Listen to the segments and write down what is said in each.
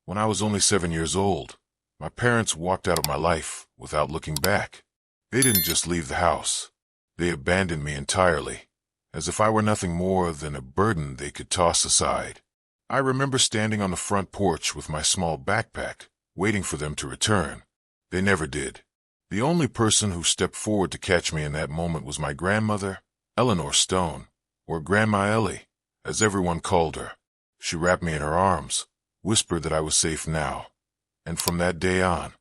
When I was only 7 years old, my parents walked out of my life without looking back. They didn't just leave the house. They abandoned me entirely, as if I were nothing more than a burden they could toss aside. I remember standing on the front porch with my small backpack, waiting for them to return. They never did. The only person who stepped forward to catch me in that moment was my grandmother, Eleanor Stone, or Grandma Ellie, as everyone called her. She wrapped me in her arms, whispered that I was safe now, and from that day on,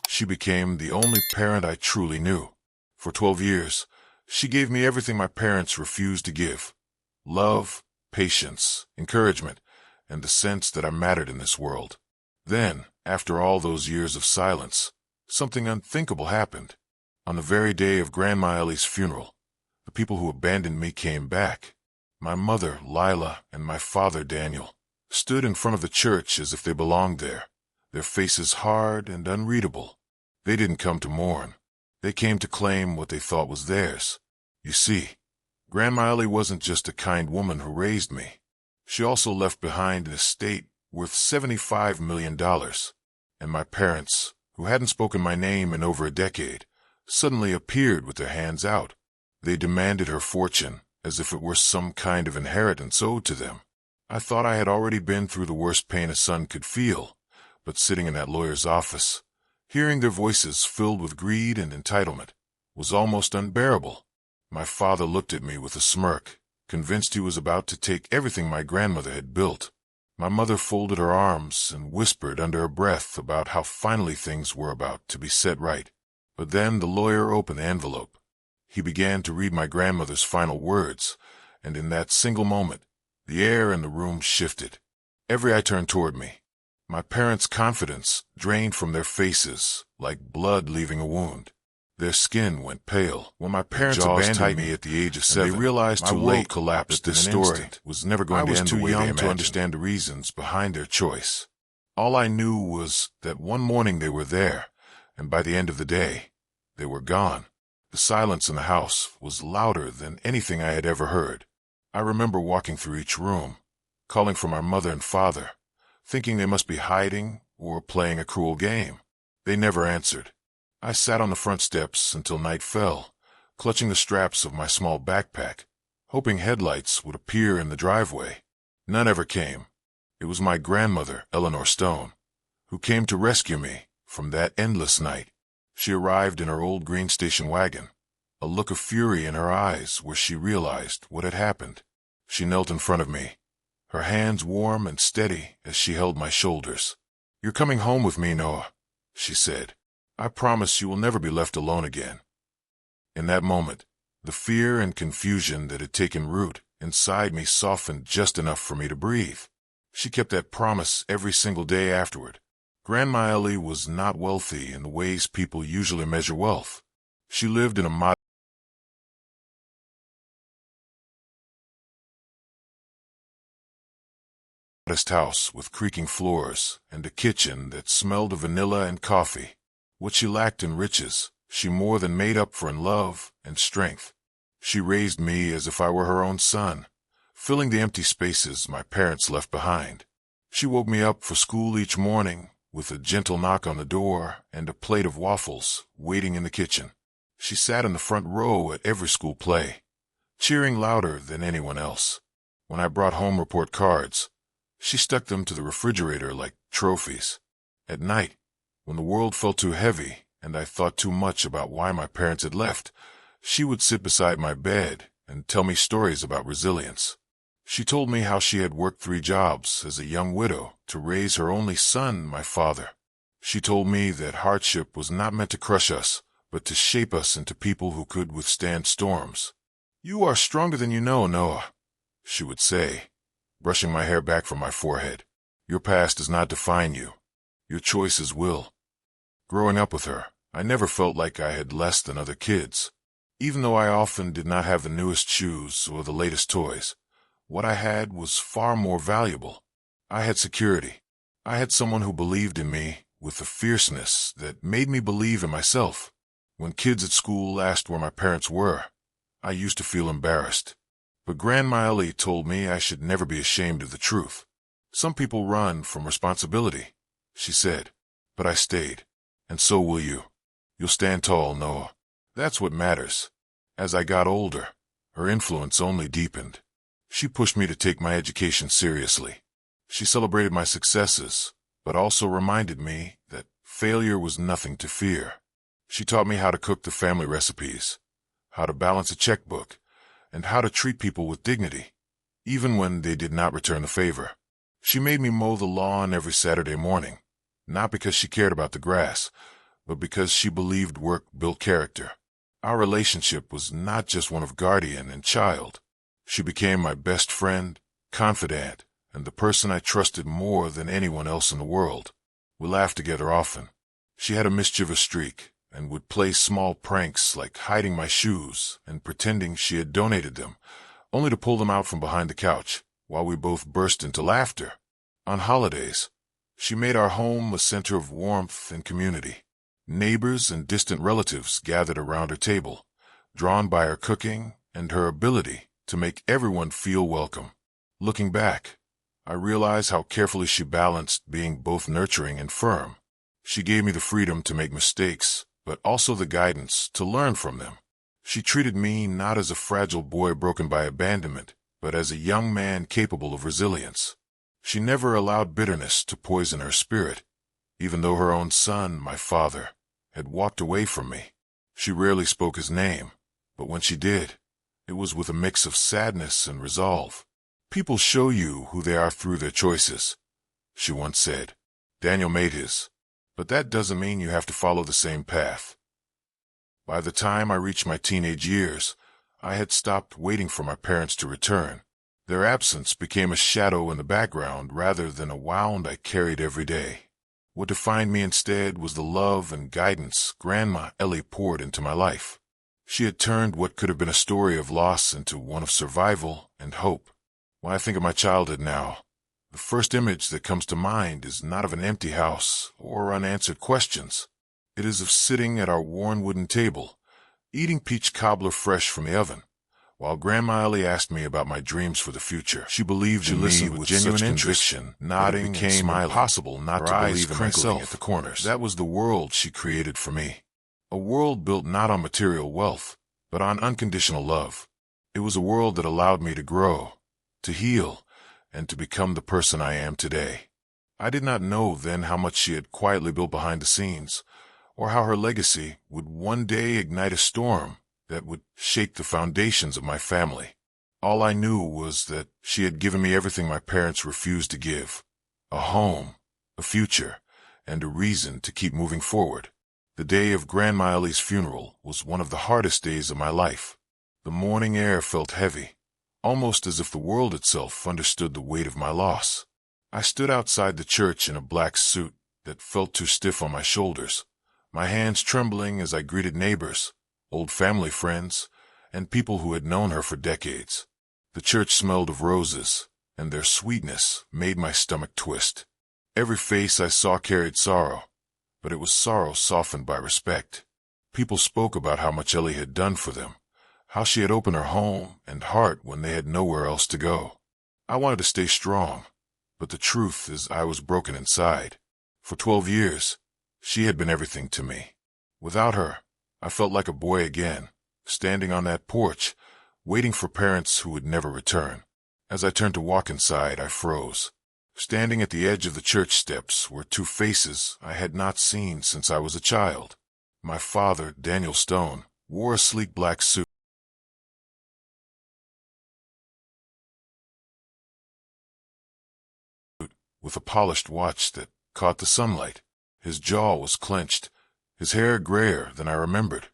she became the only parent I truly knew. For 12 years, she gave me everything my parents refused to give: love, patience, encouragement, and the sense that I mattered in this world. Then, after all those years of silence, something unthinkable happened. On the very day of Grandma Ellie's funeral, the people who abandoned me came back. My mother, Lila, and my father, Daniel, stood in front of the church as if they belonged there, their faces hard and unreadable. They didn't come to mourn. They came to claim what they thought was theirs. You see, Grandma Ellie wasn't just a kind woman who raised me. She also left behind an estate worth $75 million. And my parents, who hadn't spoken my name in over a decade, suddenly appeared with their hands out. They demanded her fortune as if it were some kind of inheritance owed to them. I thought I had already been through the worst pain a son could feel, but sitting in that lawyer's office, hearing their voices filled with greed and entitlement, was almost unbearable. My father looked at me with a smirk, convinced he was about to take everything my grandmother had built. My mother folded her arms and whispered under her breath about how finally things were about to be set right. But then the lawyer opened the envelope. He began to read my grandmother's final words, and in that single moment, the air in the room shifted. Every eye turned toward me. My parents' confidence drained from their faces like blood leaving a wound. Their skin went pale. When my parents abandoned me at the age of 7, they realized too late collapsed this story was never going to end the way they imagined. I was too young to understand the reasons behind their choice. All I knew was that one morning they were there, and by the end of the day, they were gone. The silence in the house was louder than anything I had ever heard. I remember walking through each room, calling for my mother and father, thinking they must be hiding or playing a cruel game. They never answered. I sat on the front steps until night fell, clutching the straps of my small backpack, hoping headlights would appear in the driveway. None ever came. It was my grandmother, Eleanor Stone, who came to rescue me from that endless night. She arrived in her old green station wagon, a look of fury in her eyes where she realized what had happened. She knelt in front of me, her hands warm and steady as she held my shoulders. "You're coming home with me, Noah," she said. "I promise you will never be left alone again." In that moment, the fear and confusion that had taken root inside me softened just enough for me to breathe. She kept that promise every single day afterward. Grandma Ellie was not wealthy in the ways people usually measure wealth. She lived in a modest house with creaking floors and a kitchen that smelled of vanilla and coffee. What she lacked in riches, she more than made up for in love and strength. She raised me as if I were her own son, filling the empty spaces my parents left behind. She woke me up for school each morning with a gentle knock on the door and a plate of waffles waiting in the kitchen. She sat in the front row at every school play, cheering louder than anyone else. When I brought home report cards, she stuck them to the refrigerator like trophies. At night, when the world felt too heavy and I thought too much about why my parents had left, she would sit beside my bed and tell me stories about resilience. She told me how she had worked 3 jobs as a young widow to raise her only son, my father. She told me that hardship was not meant to crush us, but to shape us into people who could withstand storms. "You are stronger than you know, Noah," she would say, brushing my hair back from my forehead. "Your past does not define you. Your choices will." Growing up with her, I never felt like I had less than other kids. Even though I often did not have the newest shoes or the latest toys, what I had was far more valuable. I had security. I had someone who believed in me with a fierceness that made me believe in myself. When kids at school asked where my parents were, I used to feel embarrassed. But Grandma Ellie told me I should never be ashamed of the truth. Some people run from responsibility, she said. But I stayed. And so will you. You'll stand tall, Noah. That's what matters. As I got older, her influence only deepened. She pushed me to take my education seriously. She celebrated my successes, but also reminded me that failure was nothing to fear. She taught me how to cook the family recipes, how to balance a checkbook, and how to treat people with dignity, even when they did not return the favor. She made me mow the lawn every Saturday morning, not because she cared about the grass, but because she believed work built character. Our relationship was not just one of guardian and child. She became my best friend, confidant, and the person I trusted more than anyone else in the world. We laughed together often. She had a mischievous streak and would play small pranks like hiding my shoes and pretending she had donated them, only to pull them out from behind the couch, while we both burst into laughter. On holidays, she made our home a center of warmth and community. Neighbors and distant relatives gathered around her table, drawn by her cooking and her ability to make everyone feel welcome. Looking back, I realize how carefully she balanced being both nurturing and firm. She gave me the freedom to make mistakes, but also the guidance to learn from them. She treated me not as a fragile boy broken by abandonment, but as a young man capable of resilience. She never allowed bitterness to poison her spirit, even though her own son, my father, had walked away from me. She rarely spoke his name, but when she did, it was with a mix of sadness and resolve. People show you who they are through their choices, she once said. Daniel made his, but that doesn't mean you have to follow the same path. By the time I reached my teenage years, I had stopped waiting for my parents to return. Their absence became a shadow in the background rather than a wound I carried every day. What defined me instead was the love and guidance Grandma Ellie poured into my life. She had turned what could have been a story of loss into one of survival and hope. When I think of my childhood now, the first image that comes to mind is not of an empty house or unanswered questions. It is of sitting at our worn wooden table, eating peach cobbler fresh from the oven, while Grandma Ellie asked me about my dreams for the future. She believed in me with genuine conviction, nodding and smiling. Impossible not to believe in myself at the corners. That was the world she created for me. A world built not on material wealth, but on unconditional love. It was a world that allowed me to grow, to heal, and to become the person I am today. I did not know then how much she had quietly built behind the scenes, or how her legacy would one day ignite a storm that would shake the foundations of my family. All I knew was that she had given me everything my parents refused to give: a home, a future, and a reason to keep moving forward. The day of Grandma Ellie's funeral was one of the hardest days of my life. The morning air felt heavy, almost as if the world itself understood the weight of my loss. I stood outside the church in a black suit that felt too stiff on my shoulders, my hands trembling as I greeted neighbors, old family friends, and people who had known her for decades. The church smelled of roses, and their sweetness made my stomach twist. Every face I saw carried sorrow, but it was sorrow softened by respect. People spoke about how much Ellie had done for them, how she had opened her home and heart when they had nowhere else to go. I wanted to stay strong, but the truth is I was broken inside. For 12 years, she had been everything to me. Without her, I felt like a boy again, standing on that porch, waiting for parents who would never return. As I turned to walk inside, I froze. Standing at the edge of the church steps were two faces I had not seen since I was a child. My father, Daniel Stone, wore a sleek black suit with a polished watch that caught the sunlight. His jaw was clenched, his hair grayer than I remembered,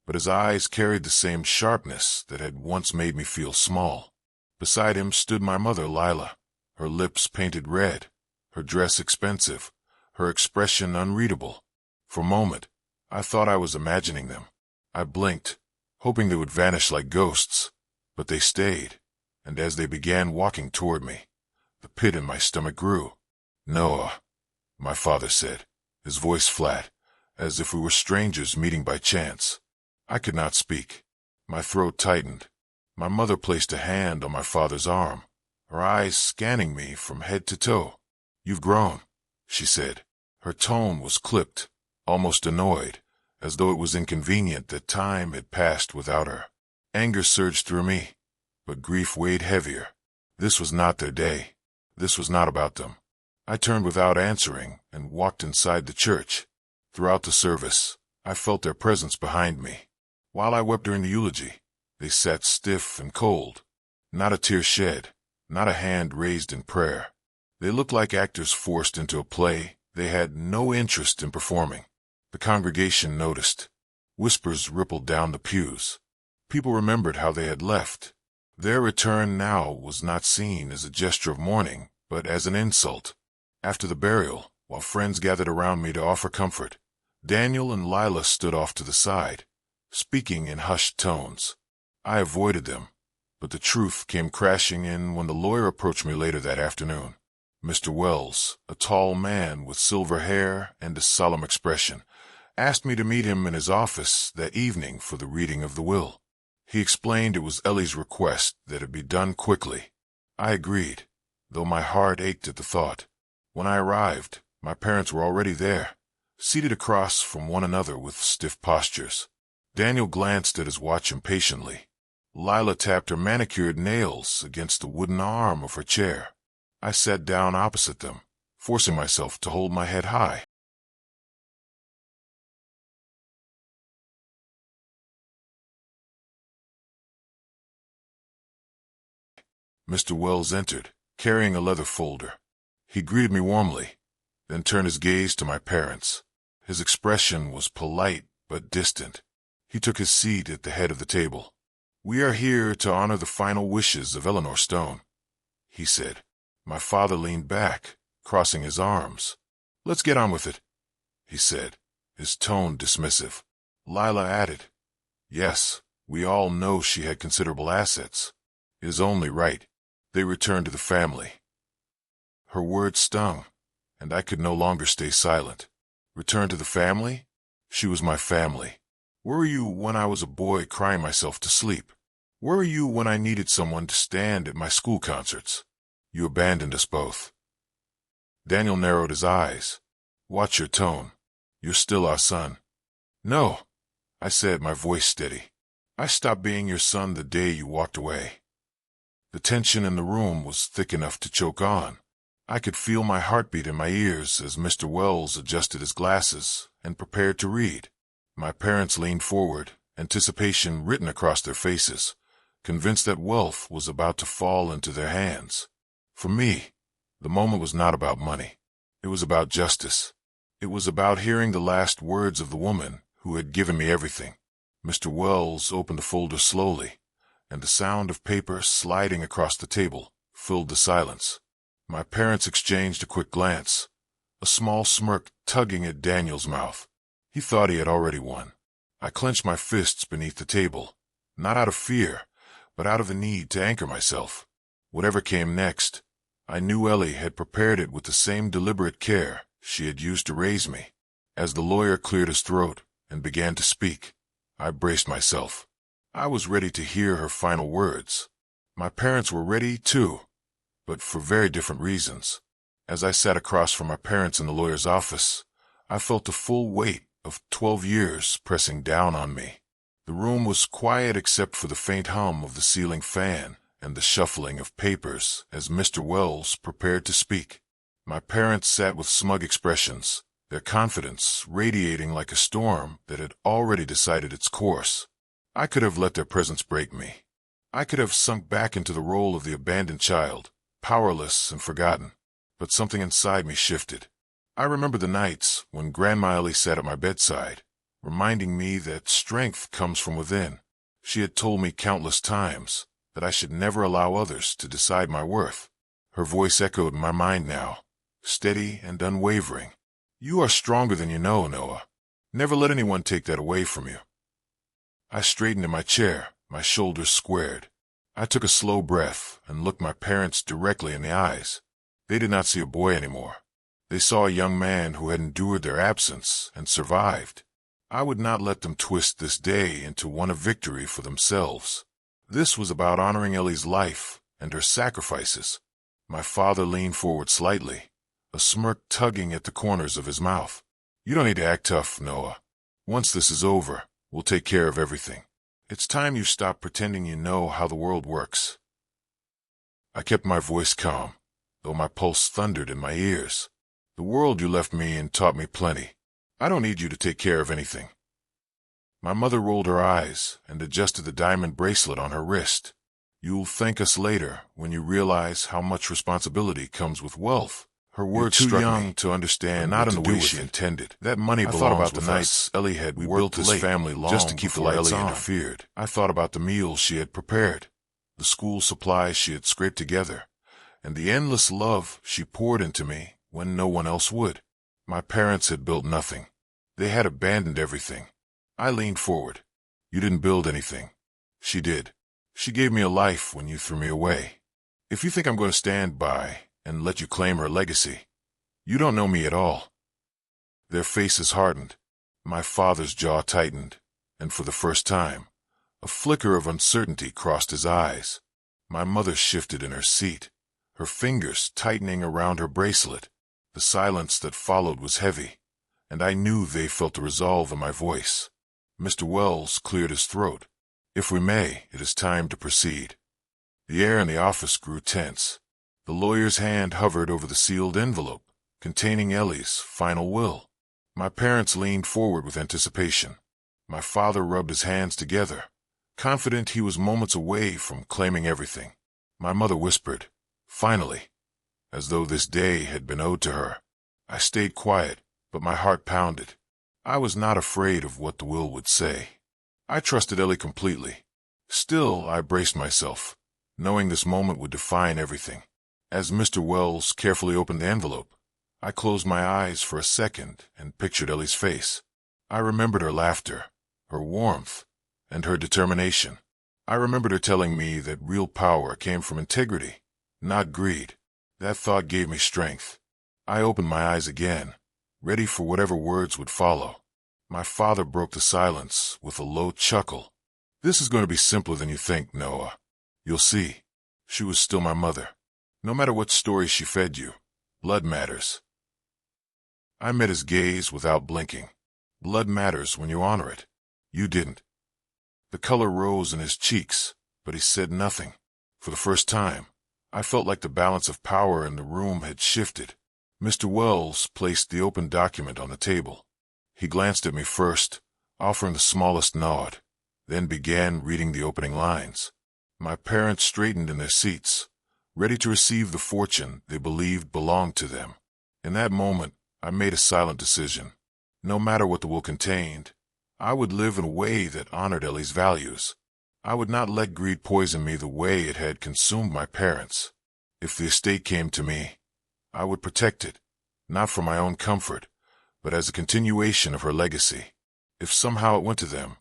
but his eyes carried the same sharpness that had once made me feel small. Beside him stood my mother, Lila, her lips painted red, her dress expensive, her expression unreadable. For a moment, I thought I was imagining them. I blinked, hoping they would vanish like ghosts, but they stayed, and as they began walking toward me, the pit in my stomach grew. "Noah," my father said, his voice flat, as if we were strangers meeting by chance. I could not speak. My throat tightened. My mother placed a hand on my father's arm, her eyes scanning me from head to toe. "You've grown," she said. Her tone was clipped, almost annoyed, as though it was inconvenient that time had passed without her. Anger surged through me, but grief weighed heavier. This was not their day. This was not about them. I turned without answering and walked inside the church. Throughout the service, I felt their presence behind me. While I wept during the eulogy, they sat stiff and cold. Not a tear shed, not a hand raised in prayer. They looked like actors forced into a play they had no interest in performing. The congregation noticed. Whispers rippled down the pews. People remembered how they had left. Their return now was not seen as a gesture of mourning, but as an insult. After the burial, while friends gathered around me to offer comfort, Daniel and Lila stood off to the side, speaking in hushed tones. I avoided them, but the truth came crashing in when the lawyer approached me later that afternoon. Mr. Wells, a tall man with silver hair and a solemn expression, asked me to meet him in his office that evening for the reading of the will. He explained it was Ellie's request that it be done quickly. I agreed, though my heart ached at the thought. When I arrived, my parents were already there, seated across from one another with stiff postures. Daniel glanced at his watch impatiently. Lila tapped her manicured nails against the wooden arm of her chair. I sat down opposite them, forcing myself to hold my head high. Mr. Wells entered, carrying a leather folder. He greeted me warmly, then turned his gaze to my parents. His expression was polite but distant. He took his seat at the head of the table. "We are here to honor the final wishes of Eleanor Stone," he said. My father leaned back, crossing his arms. "Let's get on with it," he said, his tone dismissive. Lila added, "Yes, we all know she had considerable assets. It is only right." They returned to the family. Her words stung, and I could no longer stay silent. Return to the family? She was my family. Where were you when I was a boy crying myself to sleep? Where were you when I needed someone to stand at my school concerts? You abandoned us both. Daniel narrowed his eyes. "Watch your tone. You're still our son." "No," I said, my voice steady. "I stopped being your son the day you walked away." The tension in the room was thick enough to choke on. I could feel my heartbeat in my ears as Mr. Wells adjusted his glasses and prepared to read. My parents leaned forward, anticipation written across their faces, convinced that wealth was about to fall into their hands. For me, the moment was not about money. It was about justice. It was about hearing the last words of the woman who had given me everything. Mr. Wells opened the folder slowly, and the sound of paper sliding across the table filled the silence. My parents exchanged a quick glance, a small smirk tugging at Daniel's mouth. He thought he had already won. I clenched my fists beneath the table, not out of fear, but out of the need to anchor myself. Whatever came next, I knew Ellie had prepared it with the same deliberate care she had used to raise me. As the lawyer cleared his throat and began to speak, I braced myself. I was ready to hear her final words. My parents were ready, too, but for very different reasons. As I sat across from my parents in the lawyer's office, I felt the full weight of 12 years pressing down on me. The room was quiet except for the faint hum of the ceiling fan and the shuffling of papers as Mr. Wells prepared to speak. My parents sat with smug expressions, their confidence radiating like a storm that had already decided its course. I could have let their presence break me. I could have sunk back into the role of the abandoned child, powerless and forgotten. But something inside me shifted. I remember the nights when Grandma Ellie sat at my bedside, reminding me that strength comes from within. She had told me countless times that I should never allow others to decide my worth. Her voice echoed in my mind now, steady and unwavering. "You are stronger than you know, Noah. Never let anyone take that away from you." I straightened in my chair, my shoulders squared. I took a slow breath and looked my parents directly in the eyes. They did not see a boy anymore. They saw a young man who had endured their absence and survived. I would not let them twist this day into one of victory for themselves. This was about honoring Ellie's life and her sacrifices. My father leaned forward slightly, a smirk tugging at the corners of his mouth. "You don't need to act tough, Noah. Once this is over, we'll take care of everything. It's time you stop pretending you know how the world works." I kept my voice calm, though my pulse thundered in my ears. "The world you left me in taught me plenty. I don't need you to take care of anything." My mother rolled her eyes and adjusted the diamond bracelet on her wrist. "You'll thank us later when you realize how much responsibility comes with wealth." Her words You're too struck young me to understand not in the way she intended. That money belongs thought about with the nights Ellie had we worked built this late family long just to keep the before lights Ellie on. interfered. I thought about the meals she had prepared, the school supplies she had scraped together, and the endless love she poured into me when no one else would. My parents had built nothing. They had abandoned everything. I leaned forward. "You didn't build anything. She did. She gave me a life when you threw me away. If you think I'm going to stand by and let you claim her legacy, you don't know me at all." Their faces hardened. My father's jaw tightened, and for the first time, a flicker of uncertainty crossed his eyes. My mother shifted in her seat, her fingers tightening around her bracelet. The silence that followed was heavy, and I knew they felt the resolve in my voice. Mr. Wells cleared his throat. "If we may, it is time to proceed." The air in the office grew tense. The lawyer's hand hovered over the sealed envelope containing Ellie's final will. My parents leaned forward with anticipation. My father rubbed his hands together, confident he was moments away from claiming everything. My mother whispered, "Finally," as though this day had been owed to her. I stayed quiet, but my heart pounded. I was not afraid of what the will would say. I trusted Ellie completely. Still, I braced myself, knowing this moment would define everything. As Mr. Wells carefully opened the envelope, I closed my eyes for a second and pictured Ellie's face. I remembered her laughter, her warmth, and her determination. I remembered her telling me that real power came from integrity, not greed. That thought gave me strength. I opened my eyes again, ready for whatever words would follow. My father broke the silence with a low chuckle. "This is going to be simpler than you think, Noah. You'll see. She was still my mother. No matter what story she fed you, blood matters." I met his gaze without blinking. "Blood matters when you honor it. You didn't." The color rose in his cheeks, but he said nothing. For the first time, I felt like the balance of power in the room had shifted. Mr. Wells placed the open document on the table. He glanced at me first, offering the smallest nod, then began reading the opening lines. My parents straightened in their seats, ready to receive the fortune they believed belonged to them. In that moment, I made a silent decision. No matter what the will contained, I would live in a way that honored Ellie's values. I would not let greed poison me the way it had consumed my parents. If the estate came to me, I would protect it, not for my own comfort, but as a continuation of her legacy. If somehow it went to them,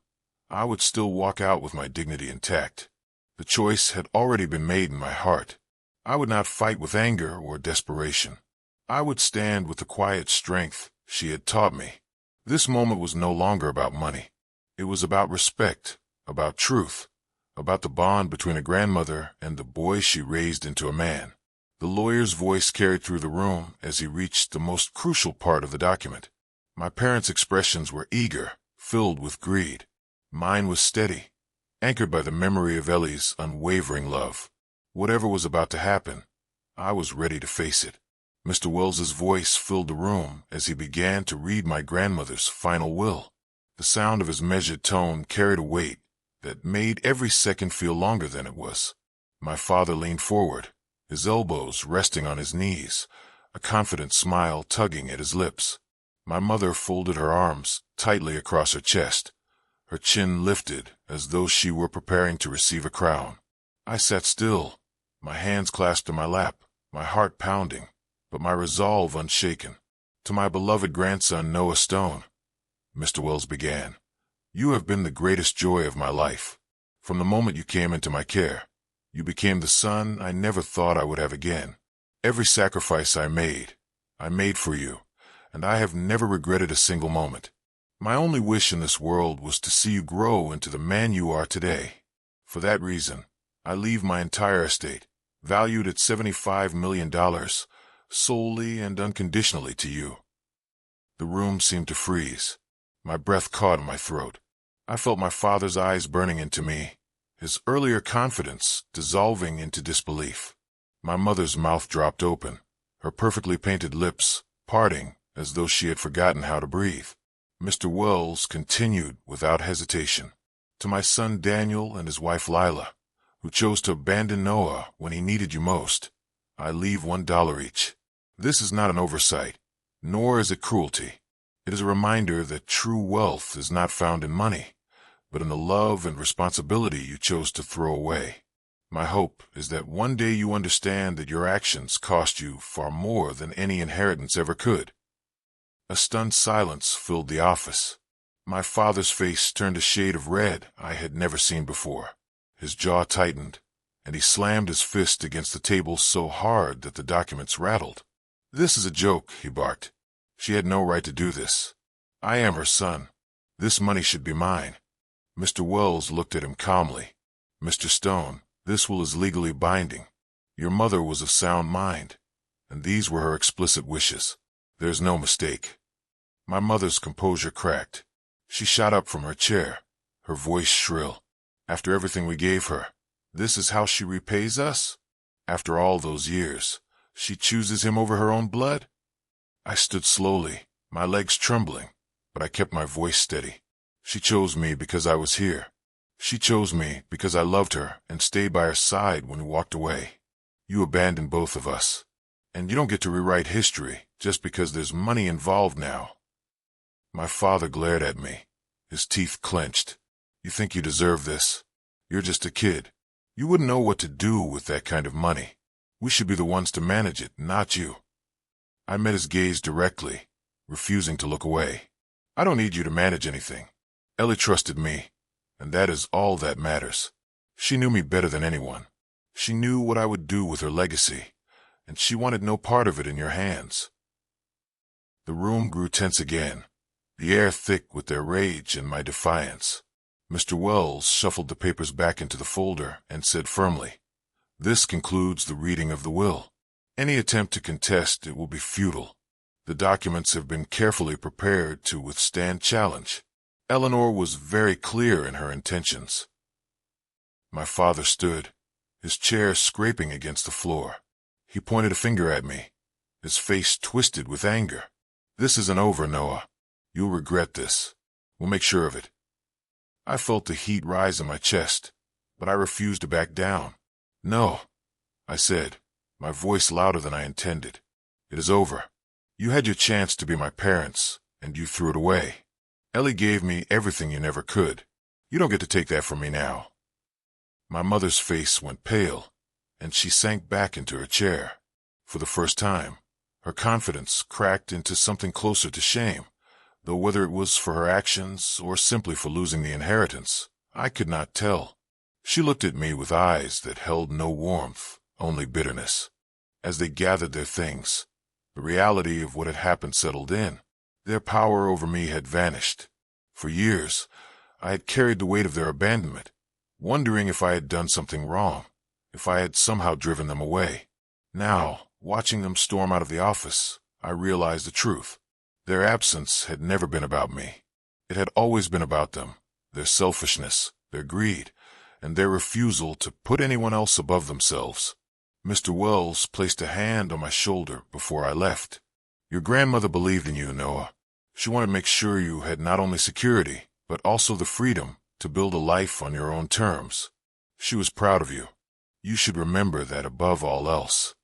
I would still walk out with my dignity intact. The choice had already been made in my heart. I would not fight with anger or desperation. I would stand with the quiet strength she had taught me. This moment was no longer about money. It was about respect, about truth, about the bond between a grandmother and the boy she raised into a man. The lawyer's voice carried through the room as he reached the most crucial part of the document. My parents' expressions were eager, filled with greed. Mine was steady, anchored by the memory of Ellie's unwavering love. Whatever was about to happen, I was ready to face it. Mr. Wells's voice filled the room as he began to read my grandmother's final will. The sound of his measured tone carried a weight that made every second feel longer than it was. My father leaned forward, his elbows resting on his knees, a confident smile tugging at his lips. My mother folded her arms tightly across her chest, her chin lifted as though she were preparing to receive a crown. I sat still, my hands clasped in my lap, my heart pounding, but my resolve unshaken. "To my beloved grandson, Noah Stone," Mr. Wells began, "you have been the greatest joy of my life. From the moment you came into my care, you became the son I never thought I would have again. Every sacrifice I made for you, and I have never regretted a single moment. My only wish in this world was to see you grow into the man you are today. For that reason, I leave my entire estate, valued at $75 million, solely and unconditionally to you." The room seemed to freeze. My breath caught in my throat. I felt my father's eyes burning into me, his earlier confidence dissolving into disbelief. My mother's mouth dropped open, her perfectly painted lips parting as though she had forgotten how to breathe. Mr. Wells continued without hesitation. "To my son Daniel and his wife Lila, who chose to abandon Noah when he needed you most, I leave $1 each. This is not an oversight, nor is it cruelty. It is a reminder that true wealth is not found in money, but in the love and responsibility you chose to throw away. My hope is that one day you understand that your actions cost you far more than any inheritance ever could." A stunned silence filled the office. My father's face turned a shade of red I had never seen before. His jaw tightened, and he slammed his fist against the table so hard that the documents rattled. "This is a joke," he barked. "She had no right to do this. I am her son. This money should be mine." Mr. Wells looked at him calmly. "Mr. Stone, this will is legally binding. Your mother was of sound mind, and these were her explicit wishes. There's no mistake." My mother's composure cracked. She shot up from her chair, her voice shrill. "After everything we gave her, this is how she repays us? After all those years, she chooses him over her own blood?" I stood slowly, my legs trembling, but I kept my voice steady. "She chose me because I was here. She chose me because I loved her and stayed by her side when we walked away. You abandoned both of us, and you don't get to rewrite history just because there's money involved now." My father glared at me, his teeth clenched. "You think you deserve this? You're just a kid. You wouldn't know what to do with that kind of money. We should be the ones to manage it, not you." I met his gaze directly, refusing to look away. "I don't need you to manage anything. Ellie trusted me, and that is all that matters. She knew me better than anyone. She knew what I would do with her legacy, and she wanted no part of it in your hands." The room grew tense again, the air thick with their rage and my defiance. Mr. Wells shuffled the papers back into the folder and said firmly, "This concludes the reading of the will. Any attempt to contest it will be futile. The documents have been carefully prepared to withstand challenge. Eleanor was very clear in her intentions." My father stood, his chair scraping against the floor. He pointed a finger at me, his face twisted with anger. "This isn't over, Noah. You'll regret this. We'll make sure of it." I felt the heat rise in my chest, but I refused to back down. "No," I said, my voice louder than I intended. "It is over. You had your chance to be my parents, and you threw it away. Ellie gave me everything you never could. You don't get to take that from me now." My mother's face went pale, and she sank back into her chair. For the first time, her confidence cracked into something closer to shame, though whether it was for her actions or simply for losing the inheritance, I could not tell. She looked at me with eyes that held no warmth, only bitterness. As they gathered their things, the reality of what had happened settled in. Their power over me had vanished. For years, I had carried the weight of their abandonment, wondering if I had done something wrong, if I had somehow driven them away. Now, watching them storm out of the office, I realized the truth. Their absence had never been about me. It had always been about them, their selfishness, their greed, and their refusal to put anyone else above themselves. Mr. Wells placed a hand on my shoulder before I left. "Your grandmother believed in you, Noah. She wanted to make sure you had not only security, but also the freedom to build a life on your own terms. She was proud of you. You should remember that above all else."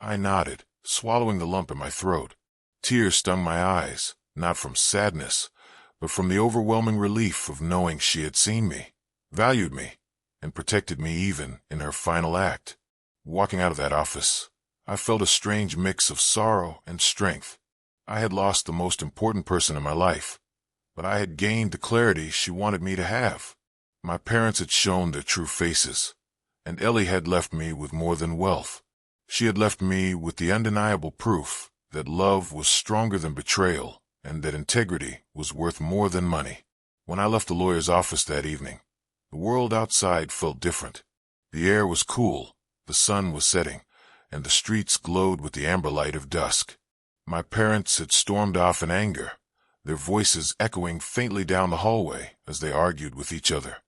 I nodded, swallowing the lump in my throat. Tears stung my eyes, not from sadness, but from the overwhelming relief of knowing she had seen me, valued me, and protected me even in her final act. Walking out of that office, I felt a strange mix of sorrow and strength. I had lost the most important person in my life, but I had gained the clarity she wanted me to have. My parents had shown their true faces, and Ellie had left me with more than wealth. She had left me with the undeniable proof that love was stronger than betrayal and that integrity was worth more than money. When I left the lawyer's office that evening, the world outside felt different. The air was cool, the sun was setting, and the streets glowed with the amber light of dusk. My parents had stormed off in anger, their voices echoing faintly down the hallway as they argued with each other.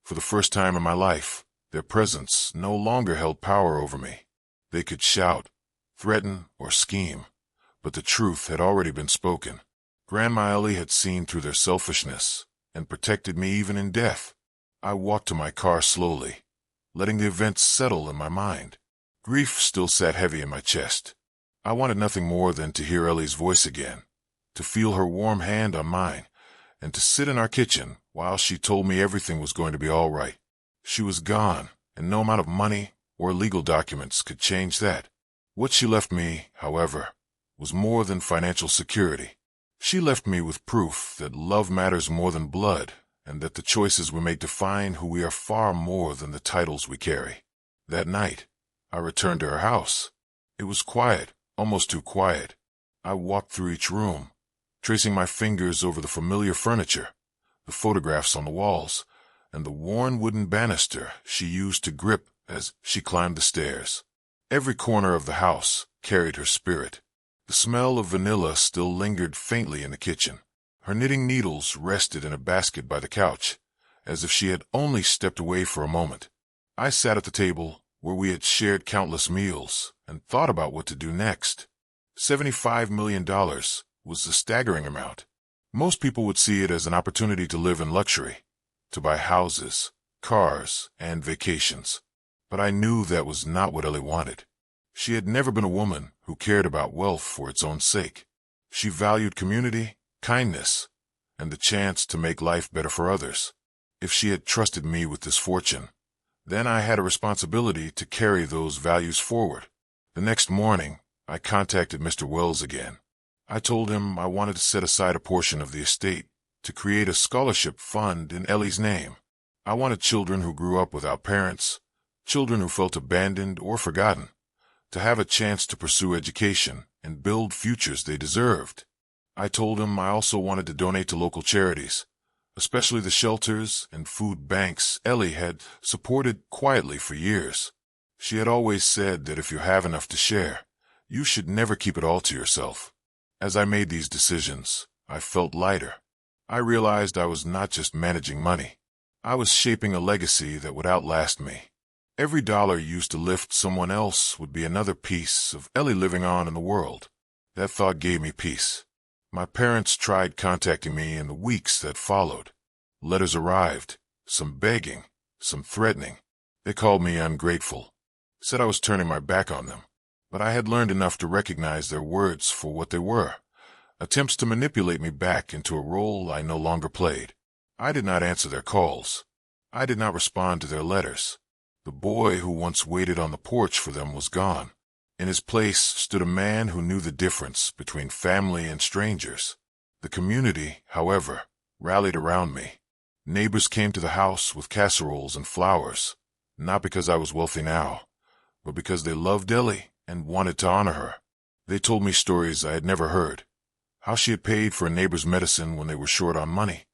For the first time in my life, their presence no longer held power over me. They could shout, threaten, or scheme, but the truth had already been spoken. Grandma Ellie had seen through their selfishness and protected me even in death. I walked to my car slowly, letting the events settle in my mind. Grief still sat heavy in my chest. I wanted nothing more than to hear Ellie's voice again, to feel her warm hand on mine, and to sit in our kitchen while she told me everything was going to be all right. She was gone, and no amount of money or legal documents could change that. What she left me, however, was more than financial security. She left me with proof that love matters more than blood, and that the choices we make define who we are far more than the titles we carry. That night, I returned to her house. It was quiet, almost too quiet. I walked through each room, tracing my fingers over the familiar furniture, the photographs on the walls, and the worn wooden banister she used to grip as she climbed the stairs. Every corner of the house carried her spirit. The smell of vanilla still lingered faintly in the kitchen. Her knitting needles rested in a basket by the couch, as if she had only stepped away for a moment. I sat at the table where we had shared countless meals and thought about what to do next. $75 million was a staggering amount. Most people would see it as an opportunity to live in luxury, to buy houses, cars, and vacations. But I knew that was not what Ellie wanted. She had never been a woman who cared about wealth for its own sake. She valued community, kindness, and the chance to make life better for others. If she had trusted me with this fortune, then I had a responsibility to carry those values forward. The next morning, I contacted Mr. Wells again. I told him I wanted to set aside a portion of the estate to create a scholarship fund in Ellie's name. I wanted children who grew up without parents, children who felt abandoned or forgotten, to have a chance to pursue education and build futures they deserved. I told him I also wanted to donate to local charities, especially the shelters and food banks Ellie had supported quietly for years. She had always said that if you have enough to share, you should never keep it all to yourself. As I made these decisions, I felt lighter. I realized I was not just managing money. I was shaping a legacy that would outlast me. Every dollar used to lift someone else would be another piece of Ellie living on in the world. That thought gave me peace. My parents tried contacting me in the weeks that followed. Letters arrived, some begging, some threatening. They called me ungrateful, said I was turning my back on them. But I had learned enough to recognize their words for what they were, attempts to manipulate me back into a role I no longer played. I did not answer their calls. I did not respond to their letters. The boy who once waited on the porch for them was gone. In his place stood a man who knew the difference between family and strangers. The community, however, rallied around me. Neighbors came to the house with casseroles and flowers, not because I was wealthy now, but because they loved Ellie and wanted to honor her. They told me stories I had never heard. How she had paid for a neighbor's medicine when they were short on money,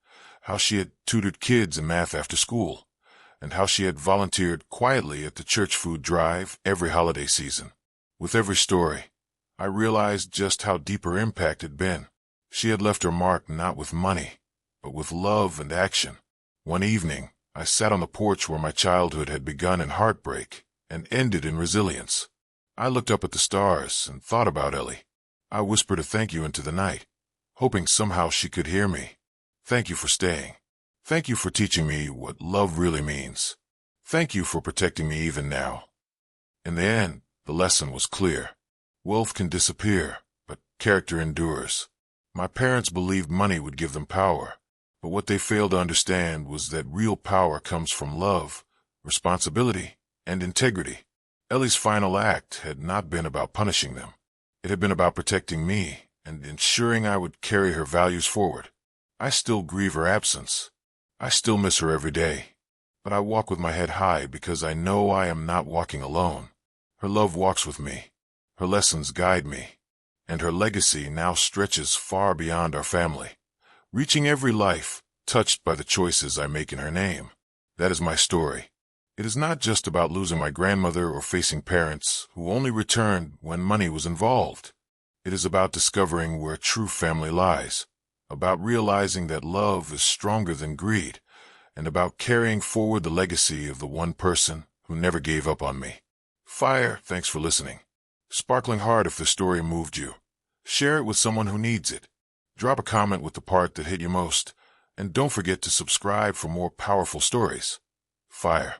how she had tutored kids in math after school, and how she had volunteered quietly at the church food drive every holiday season. With every story, I realized just how deep her impact had been. She had left her mark not with money, but with love and action. One evening, I sat on the porch where my childhood had begun in heartbreak and ended in resilience. I looked up at the stars and thought about Ellie. I whispered a thank you into the night, hoping somehow she could hear me. Thank you for staying. Thank you for teaching me what love really means. Thank you for protecting me even now. In the end, the lesson was clear. Wealth can disappear, but character endures. My parents believed money would give them power, but what they failed to understand was that real power comes from love, responsibility, and integrity. Ellie's final act had not been about punishing them. It had been about protecting me and ensuring I would carry her values forward. I still grieve her absence. I still miss her every day. But I walk with my head high because I know I am not walking alone. Her love walks with me. Her lessons guide me. And her legacy now stretches far beyond our family, reaching every life touched by the choices I make in her name. That is my story. It is not just about losing my grandmother or facing parents who only returned when money was involved. It is about discovering where true family lies, about realizing that love is stronger than greed, and about carrying forward the legacy of the one person who never gave up on me. Fire, thanks for listening. Sparkling Heart, if the story moved you, share it with someone who needs it. Drop a comment with the part that hit you most, and don't forget to subscribe for more powerful stories. Fire.